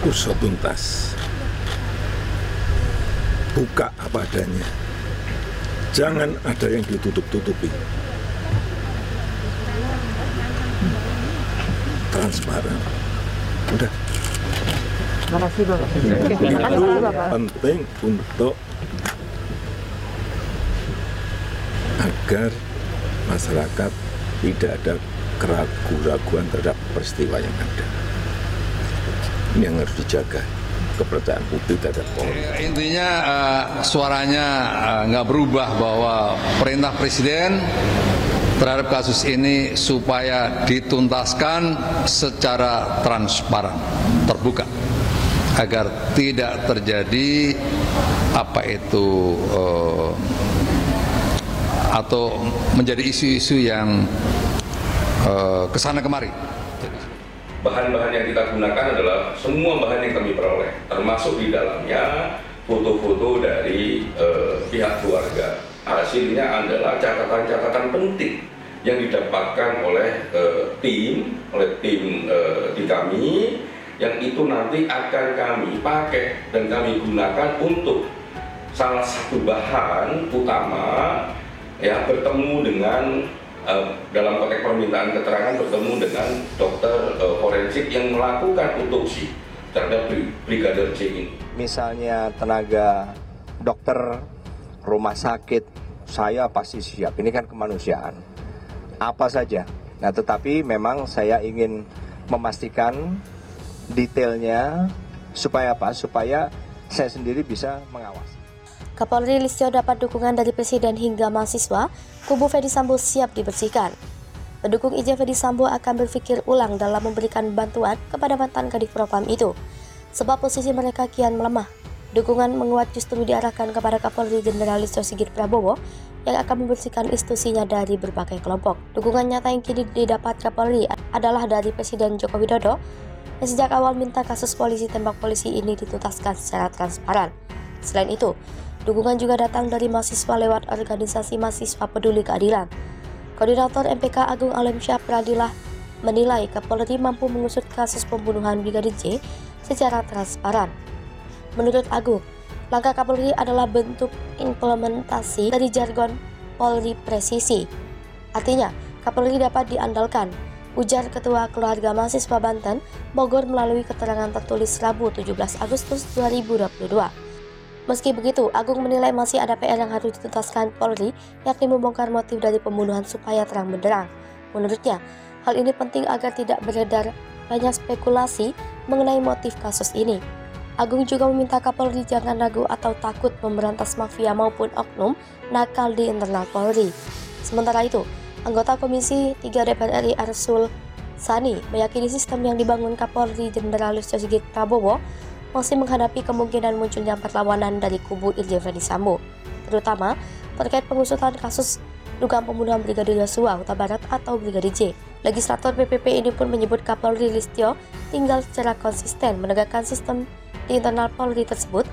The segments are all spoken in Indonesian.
usut tuntas, buka apa adanya, jangan ada yang ditutup-tutupi, transparan. Udah. Terima kasih Bapak. Itu penting untuk agar masyarakat tidak ada keraguan-raguan terhadap peristiwa yang ada. Ini yang harus dijaga, kepercayaan publik terhadap Polri. Intinya suaranya nggak berubah bahwa perintah Presiden terhadap kasus ini supaya dituntaskan secara transparan, terbuka, agar tidak terjadi atau menjadi isu-isu yang kesana kemari. Bahan-bahan yang kita gunakan adalah semua bahan yang kami peroleh, termasuk di dalamnya foto-foto dari pihak keluarga. Hasilnya adalah catatan-catatan penting yang didapatkan oleh tim di kami, yang itu nanti akan kami pakai dan kami gunakan untuk salah satu bahan utama, ya, bertemu dengan dalam konteks permintaan keterangan bertemu dengan dokter forensik yang melakukan otopsi terhadap Brigadir J ini. Misalnya tenaga dokter, rumah sakit, saya pasti siap. Ini kan kemanusiaan. Apa saja. Nah, tetapi memang saya ingin memastikan detailnya supaya apa? Supaya saya sendiri bisa mengawasi. Kapolri Listio dapat dukungan dari Presiden hingga mahasiswa, kubu Ferdy Sambo siap dibersihkan. Pendukung IJ Ferdy Sambo akan berpikir ulang dalam memberikan bantuan kepada mantan Kadif Propam itu, sebab posisi mereka kian melemah. Dukungan menguat justru diarahkan kepada Kapolri Jenderal Listio Sigit Prabowo yang akan membersihkan institusinya dari berbagai kelompok. Dukungan nyata yang kini didapat Kapolri adalah dari Presiden Joko Widodo yang sejak awal minta kasus polisi tembak polisi ini dituntaskan secara transparan. Selain itu, dukungan juga datang dari mahasiswa lewat organisasi mahasiswa peduli keadilan. Koordinator MPK Agung Alemsyah Pradilah menilai Kapolri mampu mengusut kasus pembunuhan Brigadir J secara transparan. Menurut Agung, langkah Kapolri adalah bentuk implementasi dari jargon Polri presisi. Artinya, Kapolri dapat diandalkan, ujar Ketua Keluarga Mahasiswa Banten, Bogor melalui keterangan tertulis Rabu 17 Agustus 2022. Meski begitu, Agung menilai masih ada PR yang harus dituntaskan Polri, yakni membongkar motif dari pembunuhan supaya terang benderang. Menurutnya, hal ini penting agar tidak beredar banyak spekulasi mengenai motif kasus ini. Agung juga meminta Kapolri jangan ragu atau takut memberantas mafia maupun oknum nakal di internal Polri. Sementara itu, anggota Komisi 3 DPR RI Arsul Sani meyakini sistem yang dibangun Kapolri Jenderal Listio Sigit Prabowo masih menghadapi kemungkinan munculnya perlawanan dari kubu Irjen Ferdy Sambo, terutama terkait pengusutan kasus dugaan pembunuhan Brigadir Yosua Huta Barat atau Brigadir J. Legislator PPP ini pun menyebut Kapolri Listio tinggal secara konsisten menegakkan sistem di internal Polri tersebut,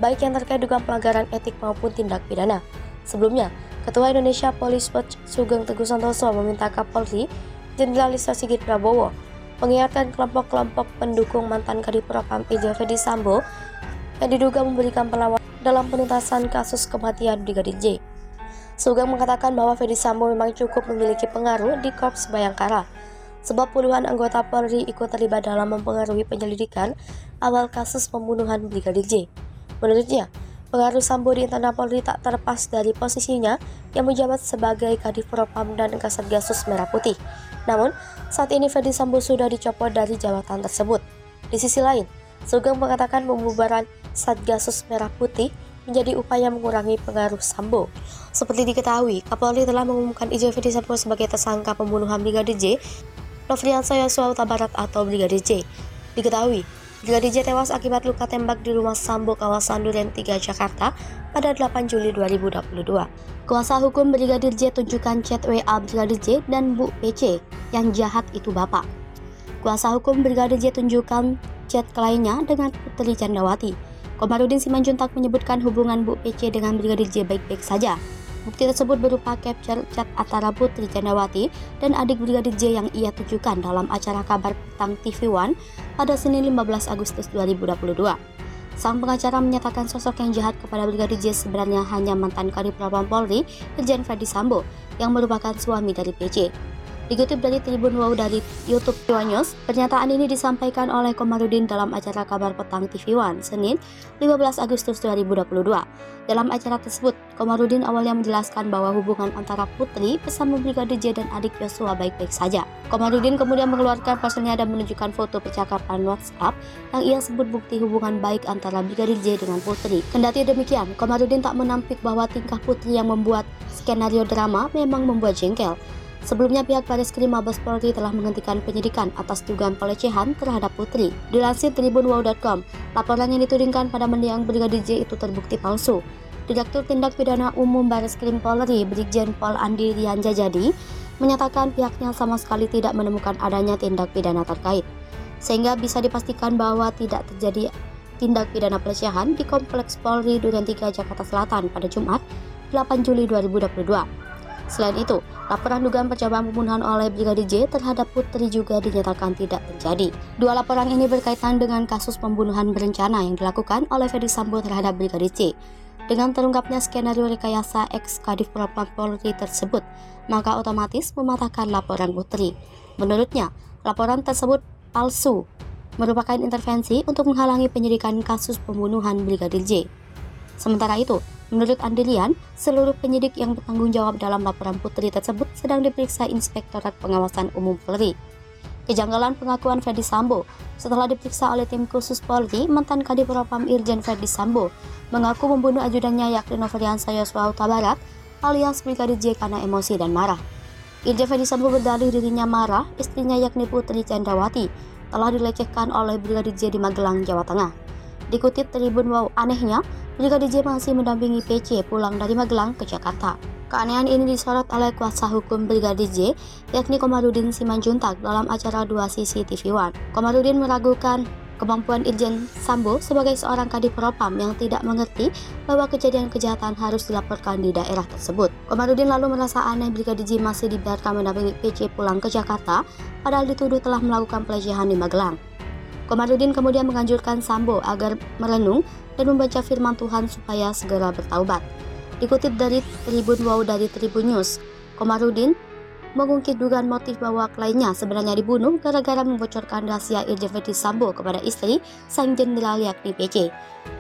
baik yang terkait dugaan pelanggaran etik maupun tindak pidana. Sebelumnya, Ketua Indonesia Police Watch Sugeng Teguh Santoso meminta Kapolri Jenderal Listio Sigit Prabowo mengingatkan kelompok-kelompok pendukung mantan Kadif Propam Irjen Ferdy Sambo yang diduga memberikan perlawanan dalam penuntasan kasus kematian Brigadir J. Sugeng mengatakan bahwa Ferdy Sambo memang cukup memiliki pengaruh di Korps Bayangkara, sebab puluhan anggota Polri ikut terlibat dalam mempengaruhi penyelidikan awal kasus pembunuhan Brigadir J. Menurutnya, pengaruh Sambo di internal Polri tak terlepas dari posisinya yang menjabat sebagai Kadif Propam dan Kasatgasus Merah Putih. Namun, saat ini Ferdy Sambo sudah dicopot dari jabatan tersebut. Di sisi lain, Sugeng mengatakan pembubaran Satgasus Merah Putih menjadi upaya mengurangi pengaruh Sambo. Seperti diketahui, Kapolri telah mengumumkan Irjen Ferdy Sambo sebagai tersangka pembunuhan Brigadir J, Nofriansah Yosua Huta Barat atau Brigadir J. Diketahui, Brigadir J tewas akibat luka tembak di rumah Sambo kawasan Duren 3 Jakarta pada 8 Juli 2022. Kuasa hukum Brigadir J tunjukkan chat WA Brigadir J dan Bu PC, yang jahat itu Bapak. Kuasa hukum Brigadir J tunjukkan chat lainnya dengan Putri Candrawati. Komarudin Simanjuntak menyebutkan hubungan Bu PC dengan Brigadir J baik-baik saja. Bukti tersebut berupa capture chat antara Putri Candrawati dan adik Brigadir J yang ia tunjukkan dalam acara Kabar Petang TV One pada Senin 15 Agustus 2022. Sang pengacara menyatakan sosok yang jahat kepada Brigadir J sebenarnya hanya mantan Kadif Propam Polri, Irjen Verdi Sambo, yang merupakan suami dari PC. Dikutip dari Tribun Wow dari YouTube Tiwa News, pernyataan ini disampaikan oleh Komarudin dalam acara Kabar Petang TV One, Senin 15 Agustus 2022. Dalam acara tersebut, Komarudin awalnya menjelaskan bahwa hubungan antara Putri bersama Brigadir J dan adik Yosua baik-baik saja. Komarudin kemudian mengeluarkan ponselnya dan menunjukkan foto percakapan WhatsApp yang ia sebut bukti hubungan baik antara Brigadir J dengan Putri. Kendati demikian, Komarudin tak menampik bahwa tingkah Putri yang membuat skenario drama memang membuat jengkel. Sebelumnya, pihak Bareskrim Mabes Polri telah menghentikan penyidikan atas dugaan pelecehan terhadap Putri. Dilansir tribunwow.com, laporan yang ditudingkan pada mendiang Brigadir J itu terbukti palsu. Direktur Tindak Pidana Umum Bareskrim Polri, Brigjen Pol Andi Rianjajadi, menyatakan pihaknya sama sekali tidak menemukan adanya tindak pidana terkait, sehingga bisa dipastikan bahwa tidak terjadi tindak pidana pelecehan di Kompleks Polri Duren 3 Jakarta Selatan pada Jumat 8 Juli 2022. Selain itu, laporan dugaan percobaan pembunuhan oleh Brigadir J terhadap Putri juga dinyatakan tidak terjadi. Dua laporan ini berkaitan dengan kasus pembunuhan berencana yang dilakukan oleh Verdi Sambo terhadap Brigadir J. Dengan terungkapnya skenario rekayasa ex-Kadif Propam Polri tersebut, maka otomatis mematahkan laporan Putri. Menurutnya, laporan tersebut palsu, merupakan intervensi untuk menghalangi penyidikan kasus pembunuhan Brigadir J. Sementara itu, menurut Andrian, seluruh penyidik yang bertanggung jawab dalam laporan Putri tersebut sedang diperiksa Inspektorat Pengawasan Umum Polri. Kejanggalan pengakuan Verdi Sambo setelah diperiksa oleh tim khusus Polri, mantan Kadif Propam Irjen Verdi Sambo mengaku membunuh ajudannya yakni Nofriansah Yosua Huta Barat alias Brigadir J karena emosi dan marah. Irjen Verdi Sambo berdalih dirinya marah istrinya yakni Putri Candrawati telah dilecehkan oleh Brigadir J di Magelang, Jawa Tengah. Dikutip Tribun Wow, anehnya, Brigadir J masih mendampingi PC pulang dari Magelang ke Jakarta. Keanehan ini disorot oleh kuasa hukum Brigadir J, yakni Komarudin Simanjuntak dalam acara 2 Sisi TV One. Komarudin meragukan kemampuan Irjen Sambo sebagai seorang Kadif Propam yang tidak mengerti bahwa kejadian kejahatan harus dilaporkan di daerah tersebut. Komarudin lalu merasa aneh Brigadir J masih dibiarkan mendampingi PC pulang ke Jakarta, padahal dituduh telah melakukan pelecehan di Magelang. Komarudin kemudian menganjurkan Sambo agar merenung dan membaca firman Tuhan supaya segera bertaubat. Dikutip dari Tribun Wow dari Tribun News, Komarudin mengungkit dugaan motif bahwa kliennya sebenarnya dibunuh gara-gara membocorkan rahasia Irjen Verdi Sambo kepada istri sang jenderal yakni PC.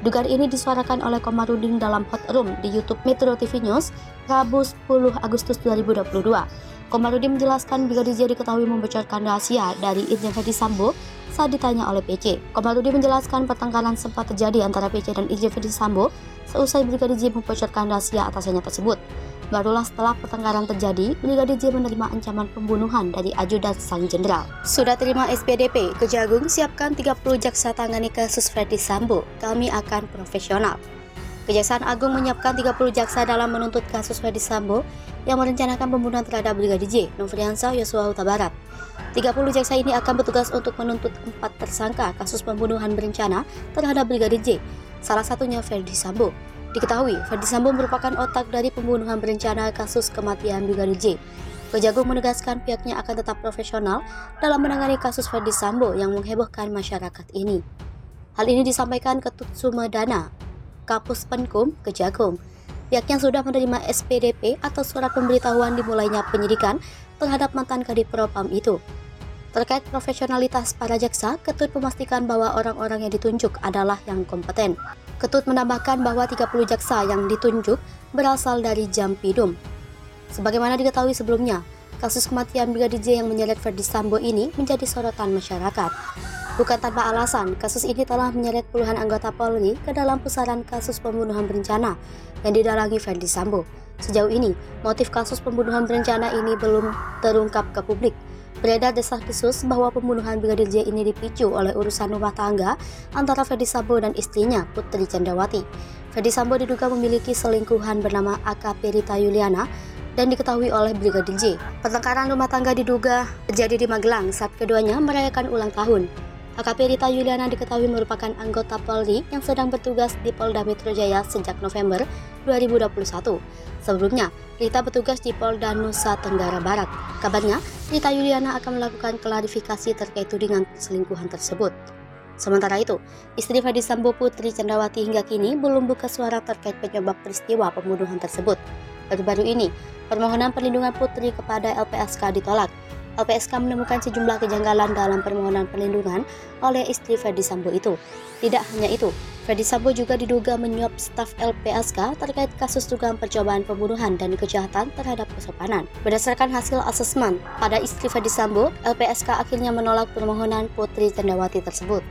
Dugaan ini disuarakan oleh Komarudin dalam hot room di YouTube Metro TV News Rabu 10 Agustus 2022. Komarudin menjelaskan Brigadir J diketahui membocorkan rahasia dari Irjen Verdi Sambo saat ditanya oleh PC. Komarudin menjelaskan pertengkaran sempat terjadi antara PC dan Irjen Verdi Sambo seusai Brigadir J membocorkan rahasia atasannya tersebut. Barulah setelah pertengkaran terjadi, Brigadir J menerima ancaman pembunuhan dari ajudan sang jenderal. Sudah terima SPDP, Kejagung siapkan 30 jaksa tangani kasus Verdi Sambo, kami akan profesional. Kejaksaan Agung menyiapkan 30 jaksa dalam menuntut kasus Verdi Sambo yang merencanakan pembunuhan terhadap Brigadir J, Nofriansah Yosua Huta Barat. 30 jaksa ini akan bertugas untuk menuntut 4 tersangka kasus pembunuhan berencana terhadap Brigadir J, salah satunya Verdi Sambo. Diketahui, Verdi Sambo merupakan otak dari pembunuhan berencana kasus kematian Brigadir J. Kejagung menegaskan pihaknya akan tetap profesional dalam menangani kasus Verdi Sambo yang menghebohkan masyarakat ini. Hal ini disampaikan Ketut Sumedana, Kapus Penkum Kejagung. Pihaknya sudah menerima SPDP atau surat pemberitahuan dimulainya penyidikan terhadap mantan Kadif Propam itu. Terkait profesionalitas para jaksa, Ketut memastikan bahwa orang-orang yang ditunjuk adalah yang kompeten. Ketut menambahkan bahwa 30 jaksa yang ditunjuk berasal dari Jampidum. Sebagaimana diketahui sebelumnya, kasus kematian Brigadir J yang menyeret Verdi Sambo ini menjadi sorotan masyarakat. Bukan tanpa alasan, kasus ini telah menyeret puluhan anggota Polri ke dalam pusaran kasus pembunuhan berencana yang didalangi Verdi Sambo. Sejauh ini, motif kasus pembunuhan berencana ini belum terungkap ke publik. Beredar desas-desus bahwa pembunuhan Brigadir J ini dipicu oleh urusan rumah tangga antara Verdi Sambo dan istrinya, Putri Candrawati. Verdi Sambo diduga memiliki selingkuhan bernama AKP Rita Yuliana dan diketahui oleh Brigadir J. Pertengkaran rumah tangga diduga terjadi di Magelang saat keduanya merayakan ulang tahun. AKP Rita Yuliana diketahui merupakan anggota Polri yang sedang bertugas di Polda Metro Jaya sejak November 2021. Sebelumnya, Rita bertugas di Polda Nusa Tenggara Barat. Kabarnya, Rita Yuliana akan melakukan klarifikasi terkait tudingan perselingkuhan tersebut. Sementara itu, istri Ferdy Sambo Putri Candrawati hingga kini belum buka suara terkait penyebab peristiwa pembunuhan tersebut. Baru-baru ini, permohonan perlindungan Putri kepada LPSK ditolak. LPSK menemukan sejumlah kejanggalan dalam permohonan perlindungan oleh istri Ferdy Sambo itu. Tidak hanya itu, Ferdy Sambo juga diduga menyuap staf LPSK terkait kasus dugaan percobaan pembunuhan dan kejahatan terhadap kesopanan. Berdasarkan hasil asesmen pada istri Ferdy Sambo, LPSK akhirnya menolak permohonan Putri Candrawati tersebut.